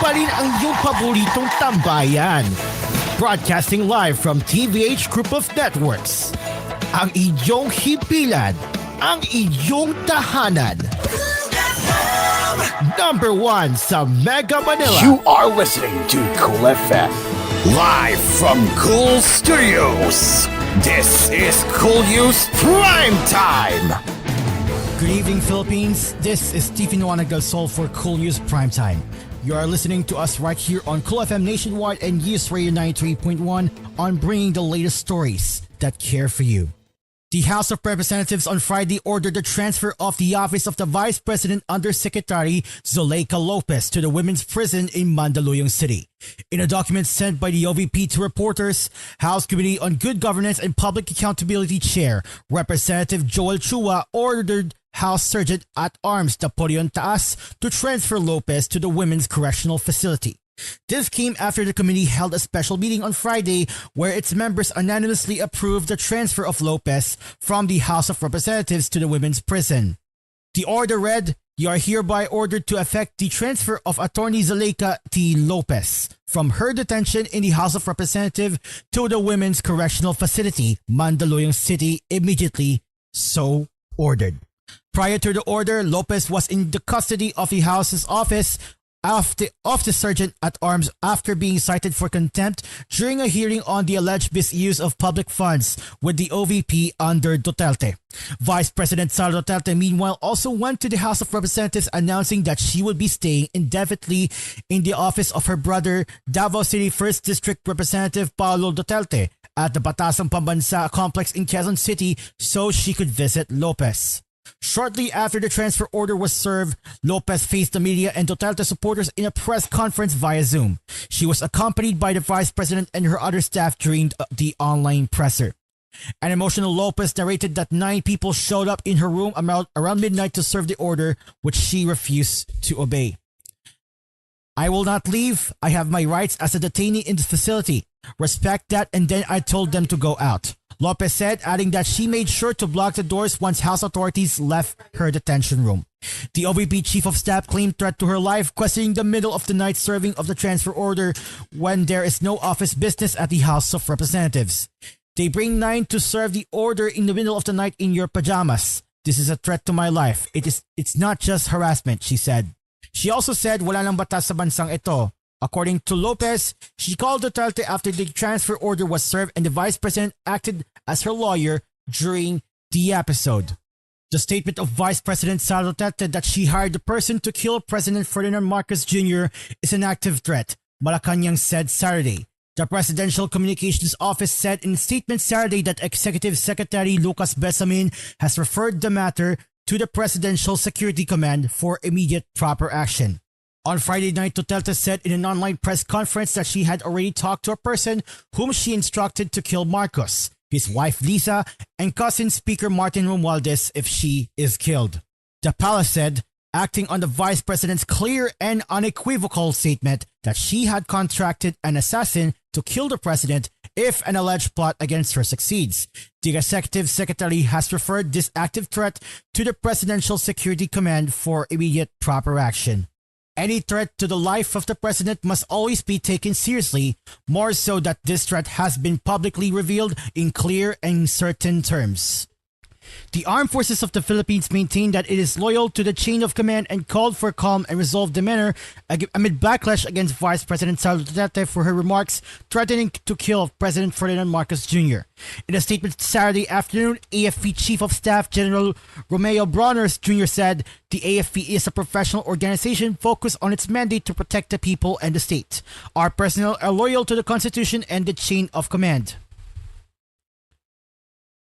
pa rin ang iyong paboritong tambayan. Broadcasting live from TVH Group of Networks. Ang iyong himpilan, ang iyong tahanan. Number 1 sa Mega Manila. You are listening to Kool FM. Live from Kool Studios. This is koolNews Primetime. Good evening, Philippines. This is Stephen Gasol for koolNews Primetime. You are listening to us right here on Kool FM Nationwide and News Radio 93.1 on bringing the latest stories that care for you. The House of Representatives on Friday ordered the transfer of the office of the Vice President Undersecretary Zuleika Lopez to the women's prison in Mandaluyong City. In a document sent by the OVP to reporters, House Committee on Good Governance and Public Accountability Chair Representative Joel Chua ordered House Sergeant at Arms Napoleon Taas to transfer Lopez to the Women's Correctional Facility. This came after the committee held a special meeting on Friday where its members unanimously approved the transfer of Lopez from the House of Representatives to the women's prison. The order read, "You are hereby ordered to effect the transfer of Attorney Zuleika T. Lopez from her detention in the House of Representatives to the Women's Correctional Facility, Mandaluyong City, immediately. So ordered." Prior to the order, Lopez was in the custody of the House's office of the Sergeant at Arms after being cited for contempt during a hearing on the alleged misuse of public funds with the OVP under Duterte. Vice President Sara Duterte, meanwhile, also went to the House of Representatives announcing that she would be staying indefinitely in the office of her brother, Davao City 1st District Representative Paolo Duterte, at the Batasang Pambansa complex in Quezon City so she could visit Lopez. Shortly after the transfer order was served, Lopez faced the media and Duterte supporters in a press conference via Zoom. She was accompanied by the vice president and her other staff during the online presser. An emotional Lopez narrated that 9 people showed up in her room around midnight to serve the order, which she refused to obey. "I will not leave. I have my rights as a detainee in the facility. Respect that, and then I told them to go out," Lopez said, adding that she made sure to block the doors once House authorities left her detention room. The OVP Chief of Staff claimed threat to her life, questioning the middle of the night serving of the transfer order when there is no office business at the House of Representatives. "They bring 9 to serve the order in the middle of the night in your pajamas. This is a threat to my life. It's not just harassment," she said. She also said wala nang batas sa bansang ito. According to Lopez, she called Duterte after the transfer order was served and the vice president acted as her lawyer during the episode. The statement of Vice President Sara Duterte that she hired the person to kill President Ferdinand Marcos Jr. is an active threat, Malacanang said Saturday. The Presidential Communications Office said in a statement Saturday that Executive Secretary Lucas Besamin has referred the matter to the Presidential Security Command for immediate proper action. On Friday night, Duterte said in an online press conference that she had already talked to a person whom she instructed to kill Marcos, his wife Lisa, and cousin Speaker Martin Romualdez if she is killed. The palace said, acting on the vice president's clear and unequivocal statement that she had contracted an assassin to kill the president if an alleged plot against her succeeds. The executive secretary has referred this active threat to the Presidential Security Command for immediate proper action. Any threat to the life of the president must always be taken seriously, more so that this threat has been publicly revealed in clear and certain terms. The Armed Forces of the Philippines maintain that it is loyal to the chain of command and called for calm and resolved demeanor amid backlash against Vice President Sara Duterte for her remarks threatening to kill President Ferdinand Marcos Jr. In a statement Saturday afternoon, AFP Chief of Staff General Romeo Broners Jr. said, "The AFP is a professional organization focused on its mandate to protect the people and the state. Our personnel are loyal to the Constitution and the chain of command."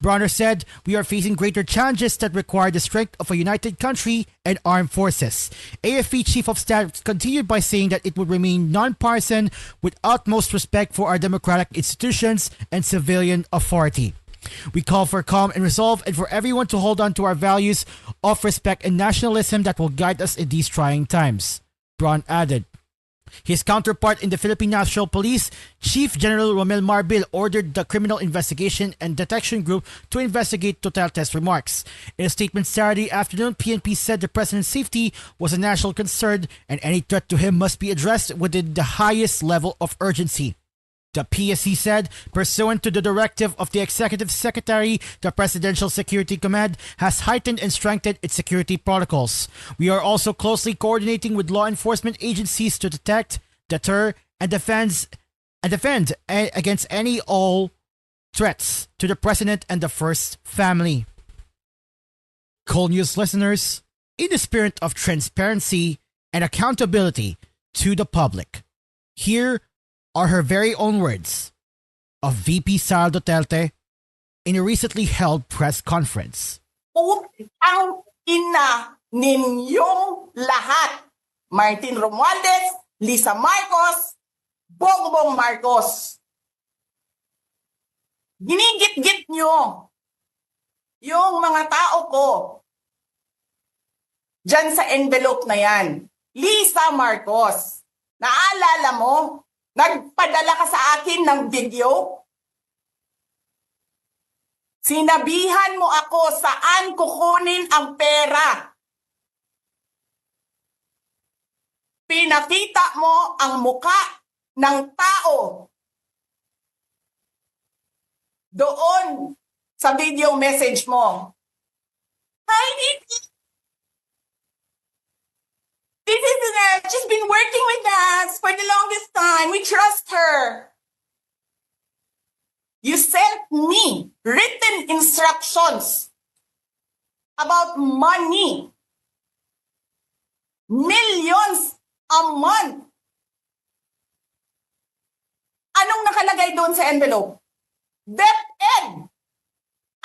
Bronner said, "We are facing greater challenges that require the strength of a united country and armed forces." AFP Chief of Staff continued by saying that it would remain nonpartisan with utmost respect for our democratic institutions and civilian authority. "We call for calm and resolve and for everyone to hold on to our values of respect and nationalism that will guide us in these trying times," Braun added. His counterpart in the Philippine National Police, Chief General Romel Marbil, ordered the Criminal Investigation and Detection Group to investigate Duterte's remarks. In a statement Saturday afternoon, PNP said the president's safety was a national concern and any threat to him must be addressed within the highest level of urgency. The PSC said, pursuant to the directive of the Executive Secretary, the Presidential Security Command has heightened and strengthened its security protocols. We are also closely coordinating with law enforcement agencies to detect, deter, and defend against any all threats to the President and the First Family. koolNews listeners, in the spirit of transparency and accountability to the public, here are her very own words of VP Sara Duterte in a recently held press conference. Ang ina ninyong lahat. Martin Romualdez, Lisa Marcos, Bongbong Marcos. Ginigit-git nyo yung mga tao ko dyan sa envelope na yan. Lisa Marcos, naalala mo? Nagpadala ka sa akin ng video? Sinabihan mo ako saan kukunin ang pera. Pinakita mo ang muka ng tao doon sa video message mo. Hi, Nikki. She's been working with us for the longest time. We trust her. You sent me written instructions about money. Millions a month. Anong nakalagay doon sa envelope? DepEd.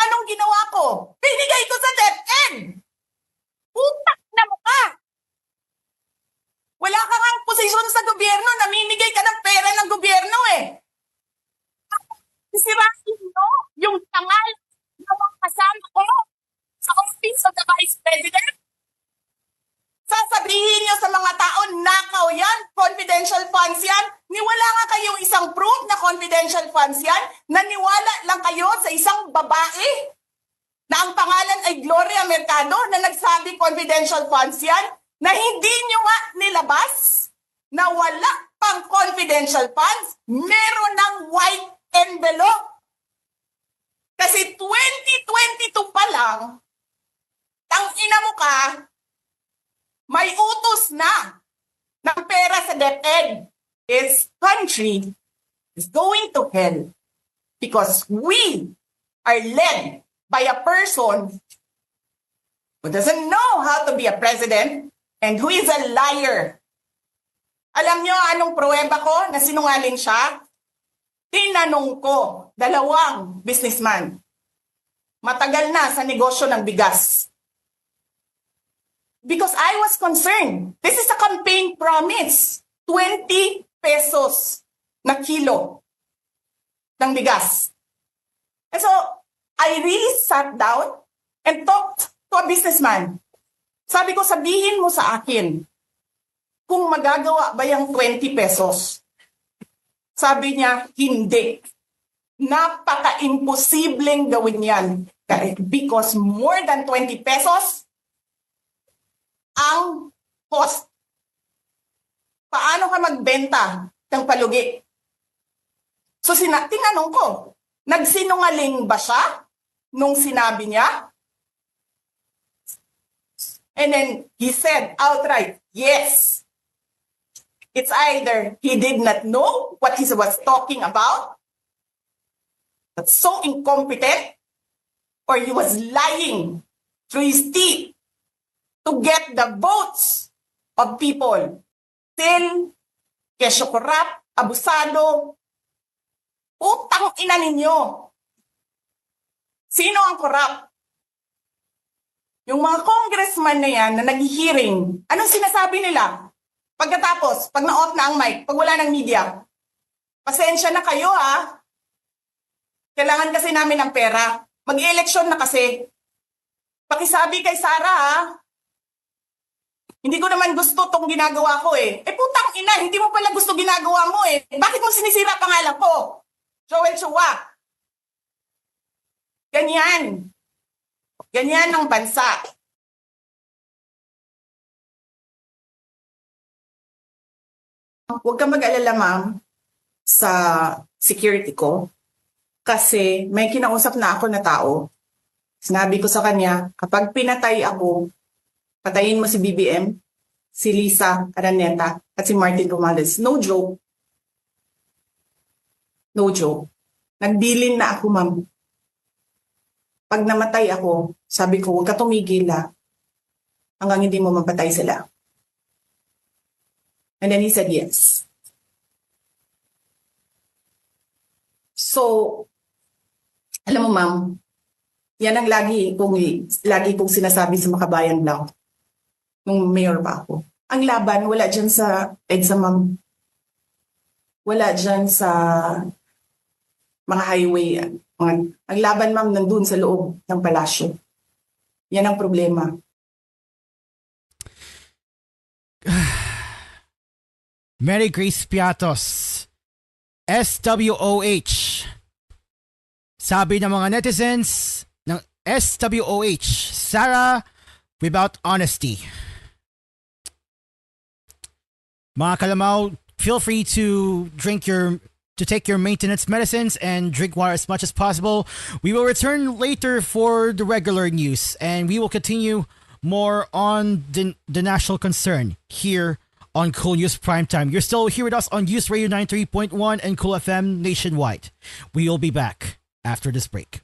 Anong ginawa ko? Binigay ko sa DepEd. Utak na mukha. Wala ka ngang posisyon sa gobyerno, namimigay ka ng pera ng gobyerno eh. Sisirahin nyo yung tangal ng mga kasama ko sa Office of the Vice President. Sasabihin nyo sa mga tao, nakaw yan, confidential funds yan. Niwala nga kayong isang proof na confidential funds yan. Naniwala lang kayo sa isang babae na ang pangalan ay Gloria Mercado na nagsabi confidential funds yan. Na hindi nyo nga nilabas, na wala pang confidential funds, meron ng white envelope. Kasi 2022 pa lang, ang ina mo ka, may utos na ng pera sa DepEd. This country is going to hell because we are led by a person who doesn't know how to be a president, and who is a liar. Alam nyo anong pruweba ko na sinungaling siya? Tinanong ko, 2 businessman. Matagal na sa negosyo ng bigas. Because I was concerned. This is a campaign promise. 20 pesos na kilo ng bigas. And so, I really sat down and talked to a businessman. Sabi ko, sabihin mo sa akin, kung magagawa ba yung 20 pesos? Sabi niya, hindi. Napaka-imposibleng gawin yan. Because more than 20 pesos, ang cost. Paano ka magbenta ng palugi? So, tinanong ko, nagsinungaling ba siya nung sinabi niya? And then he said outright, yes. It's either he did not know what he was talking about, that's so incompetent, or he was lying through his teeth to get the votes of people. Still, kesyo korap, abusado, utang ina ninyo. Sino ang korap? Yung mga congressman na yan na nag-hearing, anong sinasabi nila? Pagkatapos, pag na-off na ang mic, pag wala ng media, pasensya na kayo ha. Kailangan kasi namin ng pera. Mag-eleksyon na kasi. Pakisabi kay Sara ha. Hindi ko naman gusto tong ginagawa ko eh. Putang Putang ina, hindi mo pala gusto ginagawa mo eh. Bakit mo sinisira pangalan ko? Joel Chua. Ganyan. Ganyan ang bansa. Huwag kang mag-alala, ma'am, sa security ko. Kasi may kinausap na ako na tao. Sinabi ko sa kanya, kapag pinatay ako, patayin mo si BBM, si Lisa Araneta, at si Martin Romales. No joke. No joke. Nagbilin na ako, ma'am. Pag namatay ako, sabi ko, huwag ka tumigil hanggang hindi mo mapatay sila. And then he said yes. So, alam mo, ma'am, yan ang lagi kong sinasabi sa Makabayan lang nung mayor pa ako. Ang laban, wala dyan sa EDSA, ma'am. Wala dyan sa mga highway. Ang laban, ma'am, nandun sa loob ng palasyo. Yan ang problema. Mary Grace Piatos, SWOH. Sabi ng mga netizens ng SWOH, Sarah without honesty. Mga kalamaw, feel free to take your maintenance medicines and drink water as much as possible. We will return later for the regular news, and we will continue more on the national concern here on koolNews Primetime. You're still here with us on News Radio 93.1 and Kool FM nationwide. We will be back after this break.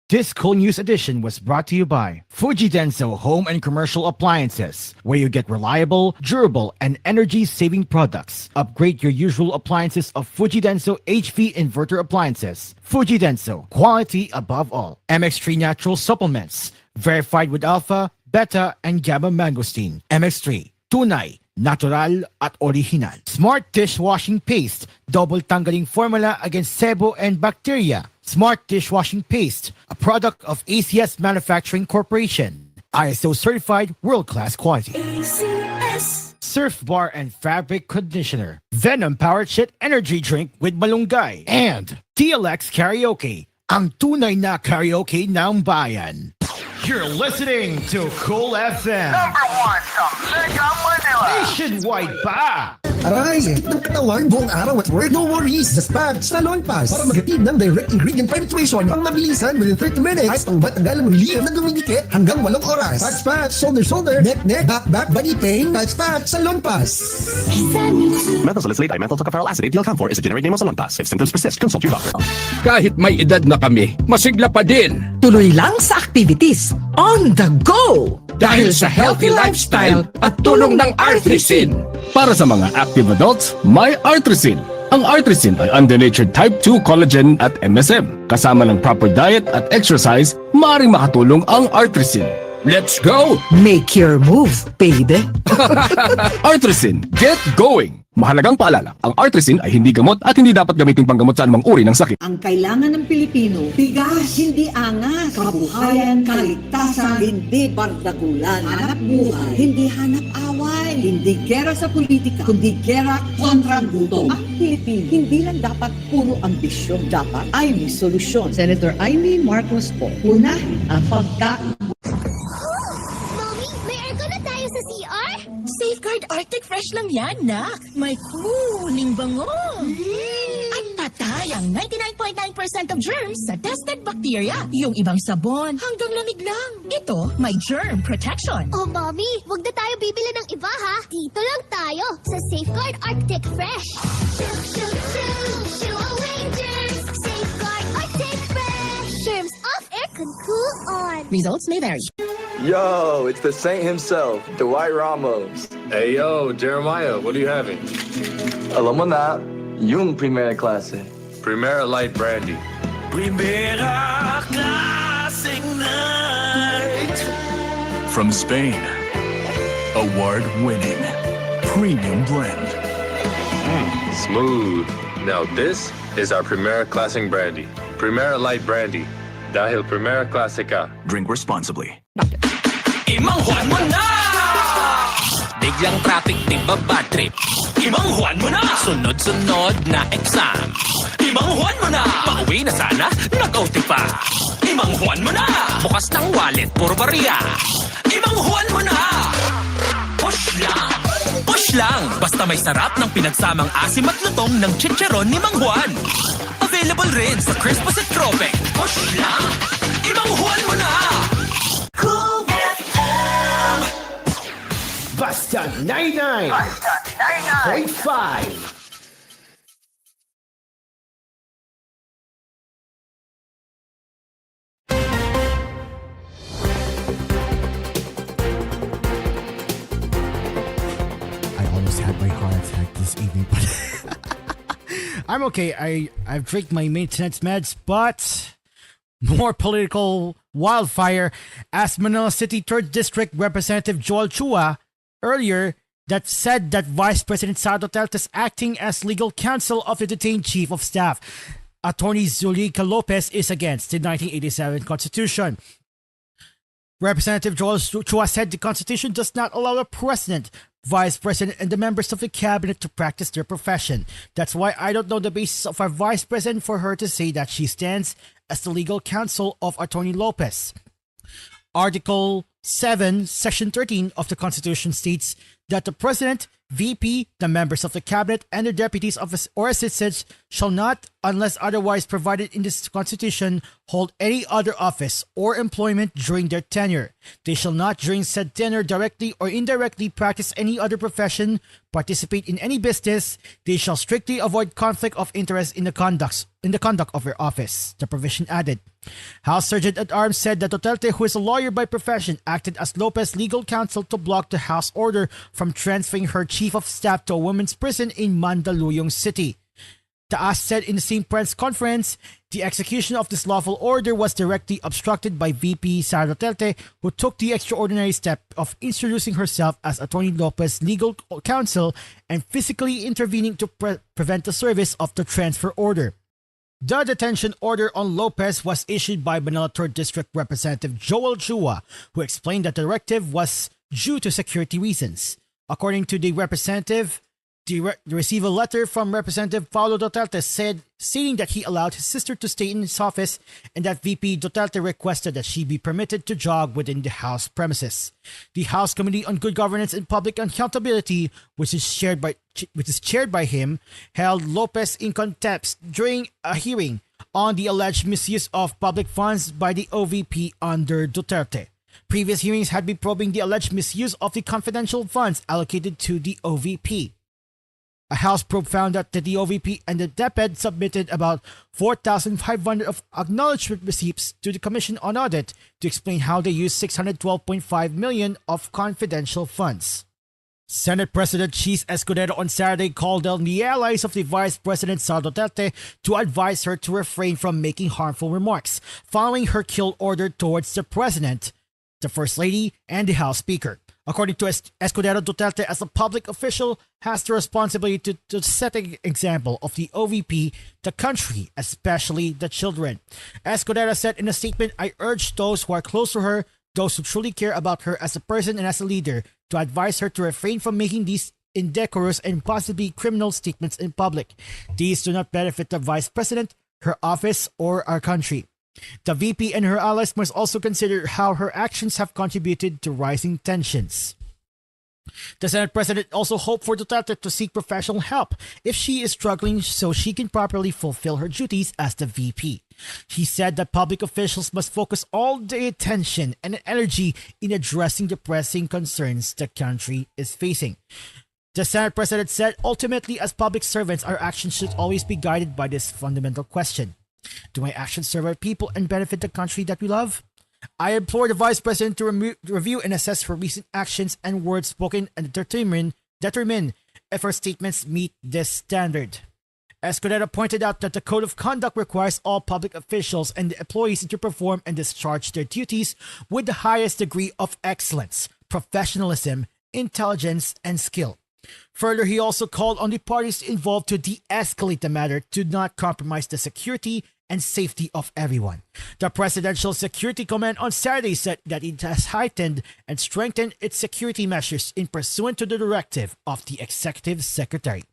This koolNews edition was brought to you by Fuji Denso Home and Commercial Appliances, where you get reliable, durable, and energy-saving products. Upgrade your usual appliances of Fuji Denso HV inverter appliances. Fuji Denso, quality above all. MX3 Natural Supplements, verified with alpha, beta, and gamma mangosteen. MX3, tunay, natural at original. Smart Dishwashing Paste, double tanggaling formula against sebo and bacteria. Smart Dishwashing Paste, a product of ACS Manufacturing Corporation. ISO certified world-class quality. ACS. Surf Bar and Fabric Conditioner. Venom Powered Shit Energy Drink with malunggay. And TLX Karaoke, ang tunay na karaoke ng bayan. You're listening to Kool FM. #1 sa Mega Manila. Nationwide pa! Aray, ng katawan buong araw at work. No worries, just pack Salon Pass para maghatid ng direct ingredient penetration pang mabilisan within 30 minutes ang matagalang relief na dumidikit hanggang 8 oras. Patch, shoulder, neck, back, body pain, patch, Salon Pass. Methylsalicylate dimethyltocopherol acetate DL-CAM4 is a generic name of Salon Pass. If symptoms persist, consult your doctor. Kahit may edad na kami, masigla pa din. Tuloy lang sa activities on the go! Dahil sa healthy lifestyle at tulong ng Arthrisin. Para sa mga active adults, may Arthrisin. Ang Arthrisin ay undenatured type 2 collagen at MSM. Kasama ng proper diet at exercise, maaaring makatulong ang Arthrisin. Let's go! Make your move, baby! Arthrisin, get going! Mahalagang paalala, ang Arthrisin ay hindi gamot at hindi dapat gamitin panggamot sa anumang uri ng sakit. Ang kailangan ng Pilipino, bigas, hindi angas, kabuhayan, kaligtasan, hindi bardagulan, hanap buhay, hindi hanap away, hindi gera sa politika, kundi gera kontra gutom. Ang Pilipino, hindi lang dapat puro ambisyon, dapat ay may solusyon. Senator Amy Marcos po, unahin ang Mommy, may aircon na tayo sa CR? Safeguard Arctic Fresh lang yan, nak. May cooling bango. At patay ang 99.9% of germs sa tested bacteria. Yung ibang sabon, hanggang lamig lang. Ito, may germ protection. Oh, Mommy, wag na tayo bibili ng iba, ha? Dito lang tayo sa Safeguard Arctic Fresh. Shoo away germs. Safeguard Arctic Fresh. Germs off, air can cool on. Results may vary. Yo, it's the saint himself, Dwight Ramos. Hey, yo, Jeremiah, what are you having? Alam mo na, yung Primera Klase. Primera Light Brandy. Primera Classic Night. from Spain. Award-winning premium blend. Smooth. Now this is our Primera Classic Brandy. Primera Light Brandy. Dahil Primera Classic ka. Drink responsibly. Imang Juan mo na! Biglang traffic, di ba bad trip? Imang Juan mo na! Sunod-sunod na exam. Imang Juan mo na! Pauwi na sana, nag-OT pa. Imang Juan mo na! Bukas ng wallet, puro barya. Imang Juan mo na! Push lang! Push lang! Basta may sarap ng pinagsamang asim at lutong ng chicharon ni Mang Juan. Available rin sa Crispos at Trope. Push lang! Imang Juan mo na! Cool FM! Basta 99! Basta 99.5! Had my heart attack this evening, but I'm okay. I've drank my maintenance meds, but more political wildfire as Manila City 3rd District Representative Joel Chua earlier that said that Vice President Sara Duterte is acting as legal counsel of the detained Chief of Staff. Attorney Zuleika Lopez is against the 1987 Constitution. Representative Joel Chua said the Constitution does not allow the President, Vice President, and the members of the Cabinet to practice their profession. That's why I don't know the basis of our Vice President for her to say that she stands as the legal counsel of Attorney Lopez. Article 7, Section 13 of the Constitution states that the President, VP, the members of the Cabinet, and their deputies or assistants shall not, unless otherwise provided in this Constitution, hold any other office or employment during their tenure. They shall not during said tenure directly or indirectly practice any other profession, participate in any business. They shall strictly avoid conflict of interest in the conduct of their office, the provision added. House Sergeant at Arms said that Duterte, who is a lawyer by profession, acted as Lopez's legal counsel to block the House order from transferring her Chief of Staff to a women's prison in Mandaluyong City. Taas said in the same press conference, the execution of this lawful order was directly obstructed by VP Sara Duterte, who took the extraordinary step of introducing herself as Attorney Lopez's legal counsel and physically intervening to prevent the service of the transfer order. The detention order on Lopez was issued by Manila 3rd District Representative Joel Chua, who explained that the directive was due to security reasons. According to the representative, they received a letter from Representative Paulo Duterte stating that he allowed his sister to stay in his office and that VP Duterte requested that she be permitted to jog within the House premises. The House Committee on Good Governance and Public Accountability, which is chaired by him, held Lopez in contempt during a hearing on the alleged misuse of public funds by the OVP under Duterte. Previous hearings had been probing the alleged misuse of the confidential funds allocated to the OVP. A House probe found that the OVP and the DepEd submitted about 4,500 of acknowledgement receipts to the Commission on Audit to explain how they used 612.5 million of confidential funds. Senate President Cheese Escudero on Saturday called on the allies of the Vice President Sara Duterte to advise her to refrain from making harmful remarks following her kill order towards the President, the First Lady, and the House Speaker. According to Escudero, Duterte, as a public official, has the responsibility to set an example of the OVP, the country, especially the children. Escudero said in a statement, "I urge those who are close to her, those who truly care about her as a person and as a leader, to advise her to refrain from making these indecorous and possibly criminal statements in public. These do not benefit the Vice President, her office, or our country." The VP and her allies must also consider how her actions have contributed to rising tensions. The Senate President also hoped for Duterte to seek professional help if she is struggling so she can properly fulfill her duties as the VP. He said that public officials must focus all their attention and energy in addressing the pressing concerns the country is facing. The Senate President said, ultimately, as public servants, our actions should always be guided by this fundamental question. Do my actions serve our people and benefit the country that we love? I implore the Vice President to review and assess her recent actions and words spoken and determine if her statements meet this standard. Escudero pointed out that the Code of Conduct requires all public officials and employees to perform and discharge their duties with the highest degree of excellence, professionalism, intelligence, and skill. Further, he also called on the parties involved to de-escalate the matter to not compromise the security and safety of everyone. The Presidential Security Command on Saturday said that it has heightened and strengthened its security measures in pursuant to the directive of the Executive Secretary.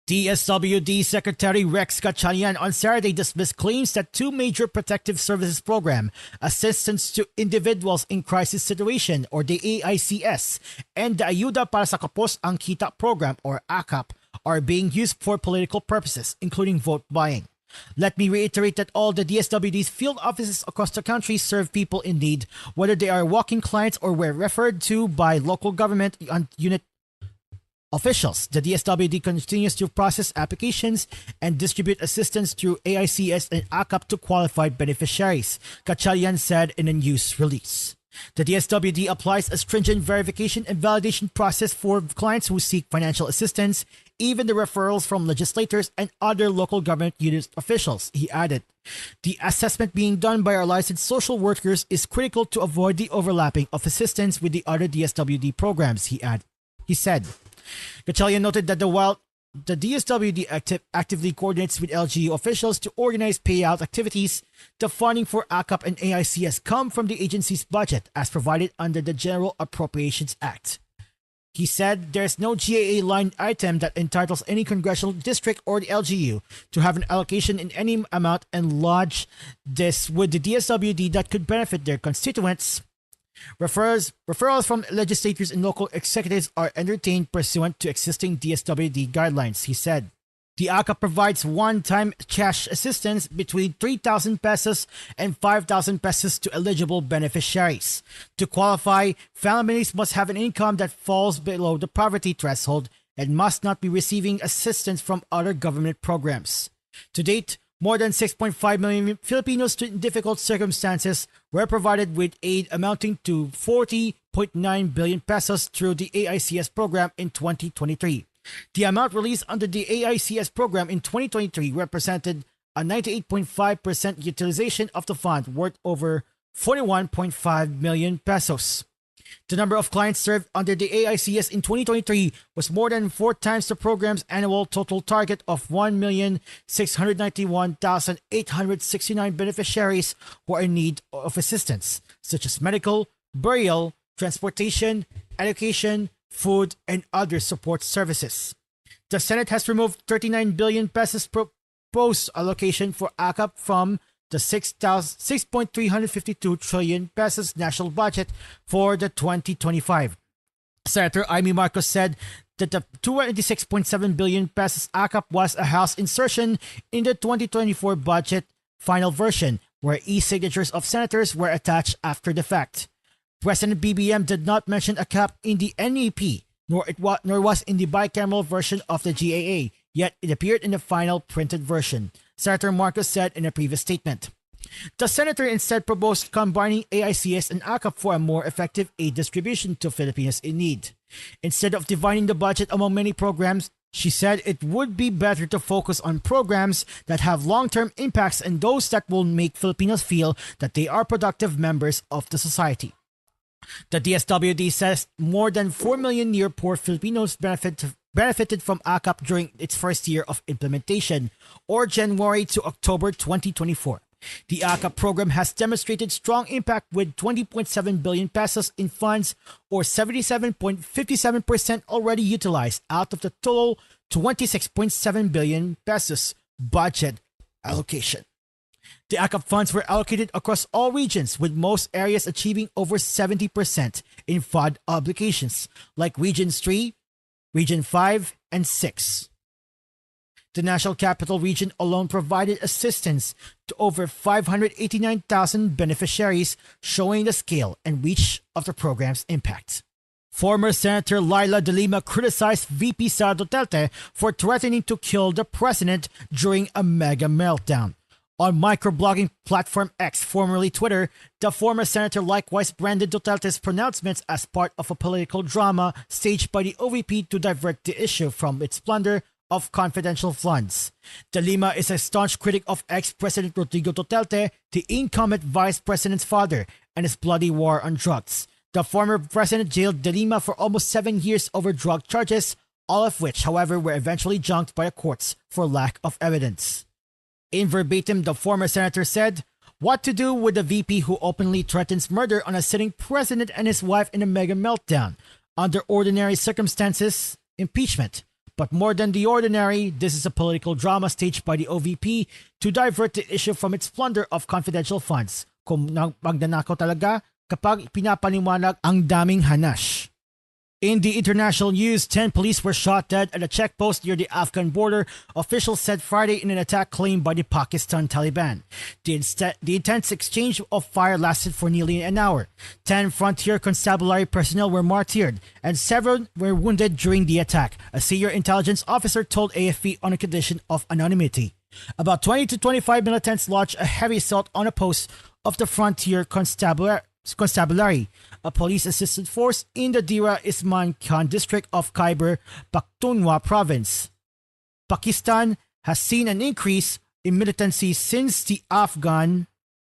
DSWD Secretary Rex Gatchalian on Saturday dismissed claims that two major protective services program, Assistance to Individuals in Crisis Situation or the AICS, and the Ayuda para sa Kapos ang Kita program or AKAP, are being used for political purposes, including vote buying. Let me reiterate that all the DSWD's field offices across the country serve people in need, whether they are walk-in clients or were referred to by local government unit officials. The DSWD continues to process applications and distribute assistance through AICS and AKAP to qualified beneficiaries, Gatchalian said in a news release. The DSWD applies a stringent verification and validation process for clients who seek financial assistance, even the referrals from legislators and other local government unit officials, he added. The assessment being done by our licensed social workers is critical to avoid the overlapping of assistance with the other DSWD programs, he said. Gatchalian noted that while the DSWD actively coordinates with LGU officials to organize payout activities, the funding for AKAP and AICS come from the agency's budget as provided under the General Appropriations Act. He said there's no GAA line item that entitles any congressional district or the LGU to have an allocation in any amount and lodge this with the DSWD that could benefit their constituents. Referrals from legislators and local executives are entertained pursuant to existing DSWD guidelines, he said. The AKAP provides one-time cash assistance between 3,000 pesos and 5,000 pesos to eligible beneficiaries. To qualify, families must have an income that falls below the poverty threshold and must not be receiving assistance from other government programs. To date, more than 6.5 million Filipinos in difficult circumstances were provided with aid amounting to 40.9 billion pesos through the AICS program in 2023. The amount released under the AICS program in 2023 represented a 98.5% utilization of the fund worth over 41.5 million pesos. The number of clients served under the AICS in 2023 was more than 4 times the program's annual total target of 1,691,869 beneficiaries who are in need of assistance, such as medical, burial, transportation, education, food, and other support services. The Senate has removed 39 billion pesos proposed allocation for AKAP from the 6.352 trillion pesos national budget for the 2025. Senator Amy Marcos said that the 286.7 billion pesos AKAP was a House insertion in the 2024 budget final version, where e-signatures of senators were attached after the fact. President BBM did not mention a cap in the NEP, nor was in the bicameral version of the GAA, yet it appeared in the final printed version, Senator Marcos said in a previous statement. The senator instead proposed combining AICS and AKAP for a more effective aid distribution to Filipinos in need. Instead of dividing the budget among many programs, she said it would be better to focus on programs that have long-term impacts and those that will make Filipinos feel that they are productive members of the society. The DSWD says more than 4 million near-poor Filipinos benefited from AKAP during its first year of implementation, or January to October 2024. The AKAP program has demonstrated strong impact with 20.7 billion pesos in funds, or 77.57% already utilized out of the total 26.7 billion pesos budget allocation. The AKAP funds were allocated across all regions, with most areas achieving over 70% in FUD obligations, like Regions 3, Region 5, and 6. The National Capital Region alone provided assistance to over 589,000 beneficiaries, showing the scale and reach of the program's impact. Former Senator Laila de Lima criticized VP Sara Duterte for threatening to kill the president during a mega meltdown. On microblogging platform X, formerly Twitter, the former senator likewise branded Duterte's pronouncements as part of a political drama staged by the OVP to divert the issue from its blunder of confidential funds. De Lima is a staunch critic of ex-President Rodrigo Duterte, the incumbent vice president's father, and his bloody war on drugs. The former president jailed De Lima for almost 7 years over drug charges, all of which, however, were eventually junked by the courts for lack of evidence. In verbatim, the former senator said, "What to do with the VP who openly threatens murder on a sitting president and his wife in a mega meltdown? Under ordinary circumstances, impeachment. But more than the ordinary, this is a political drama staged by the OVP to divert the issue from its plunder of confidential funds. Kung magnanakaw talaga kapag pinapaniwanag ang daming hanash." In the international news, 10 police were shot dead at a checkpost near the Afghan border, officials said Friday in an attack claimed by the Pakistan Taliban. The intense exchange of fire lasted for nearly an hour. 10 Frontier Constabulary personnel were martyred, and several were wounded during the attack, a senior intelligence officer told AFP on a condition of anonymity. About 20 to 25 militants launched a heavy assault on a post of the Frontier Constabulary, a police-assisted force in the Dera Isman Khan district of Khyber Pakhtunkhwa province. Pakistan has seen an increase in militancy since the Afghan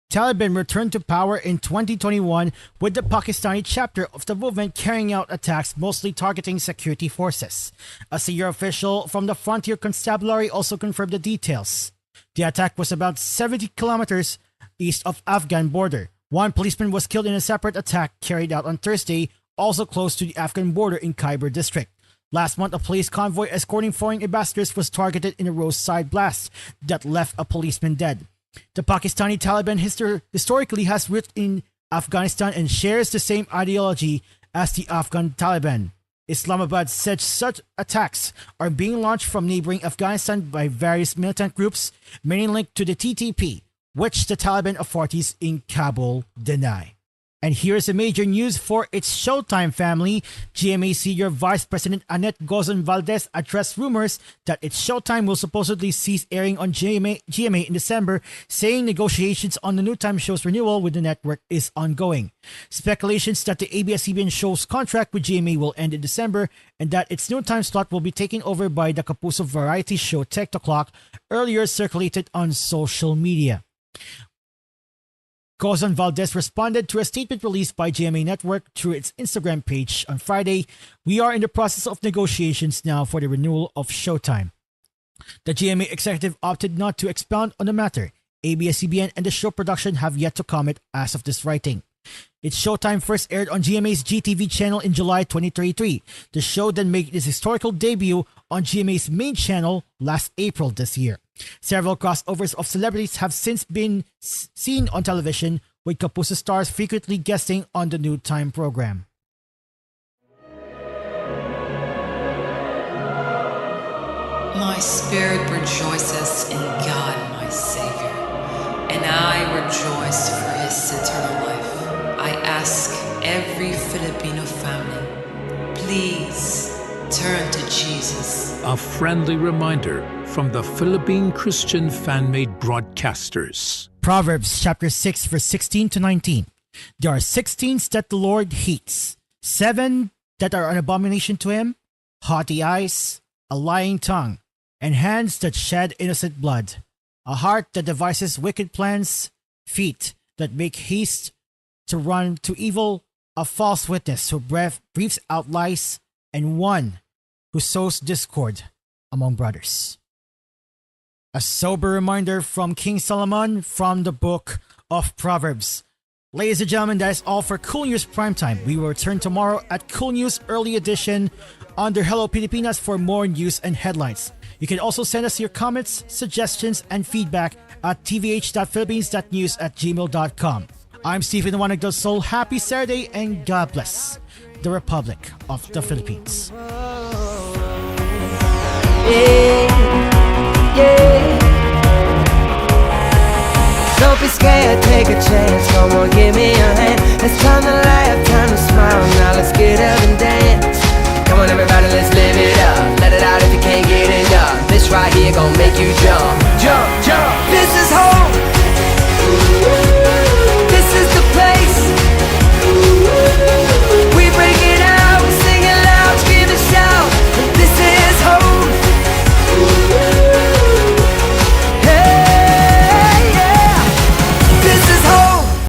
Taliban returned to power in 2021, with the Pakistani chapter of the movement carrying out attacks mostly targeting security forces. A senior official from the Frontier Constabulary also confirmed the details. The attack was about 70 kilometers east of Afghan border. One policeman was killed in a separate attack carried out on Thursday, also close to the Afghan border in Khyber district. Last month, a police convoy escorting foreign ambassadors was targeted in a roadside blast that left a policeman dead. The Pakistani Taliban historically has roots in Afghanistan and shares the same ideology as the Afghan Taliban. Islamabad said such attacks are being launched from neighboring Afghanistan by various militant groups, many linked to the TTP, which the Taliban authorities in Kabul deny. And here's a major news for its Showtime family. GMA Senior Vice President Annette Gozon Valdez addressed rumors that its Showtime will supposedly cease airing on GMA in December, saying negotiations on the new time show's renewal with the network is ongoing. Speculations that the ABS-CBN show's contract with GMA will end in December and that its new time slot will be taken over by the Kapuso variety show Tech the Clock earlier circulated on social media. Gozon Valdez responded to a statement released by GMA Network through its Instagram page on Friday. "We are in the process of negotiations now for the renewal of Showtime." The GMA executive opted not to expound on the matter. ABS-CBN and the show production have yet to comment as of this writing. Its Showtime first aired on GMA's GTV channel in July 2023. The show then made its historical debut on GMA's main channel last April this year. Several crossovers of celebrities have since been seen on television, with Kapuso stars frequently guesting on the new time program. My spirit rejoices in God, my Savior, and I rejoice for His eternal life. I ask every Filipino family, please turn to Jesus. A friendly reminder from the Philippine Christian fan-made broadcasters. Proverbs chapter 6 verse 16 to 19. There are 6 things that the Lord hates, 7 that are an abomination to Him: haughty eyes, a lying tongue, and hands that shed innocent blood, a heart that devises wicked plans, feet that make haste to run to evil, a false witness who breathes out lies, and one who sows discord among brothers. A sober reminder from King Solomon from the book of Proverbs. Ladies and gentlemen, that is all for koolNews Primetime. We will return tomorrow at koolNews Early Edition under Hello Pilipinas for more news and headlines. You can also send us your comments, suggestions, and feedback at tvh.philippines.news@gmail.com. I'm Stephen Wanag del Sol. Happy Saturday and God bless the Republic of the Philippines. Don't be scared, take a chance, come on, give me a hand. It's time to laugh, time to smile, now let's get up and dance. Come on everybody, let's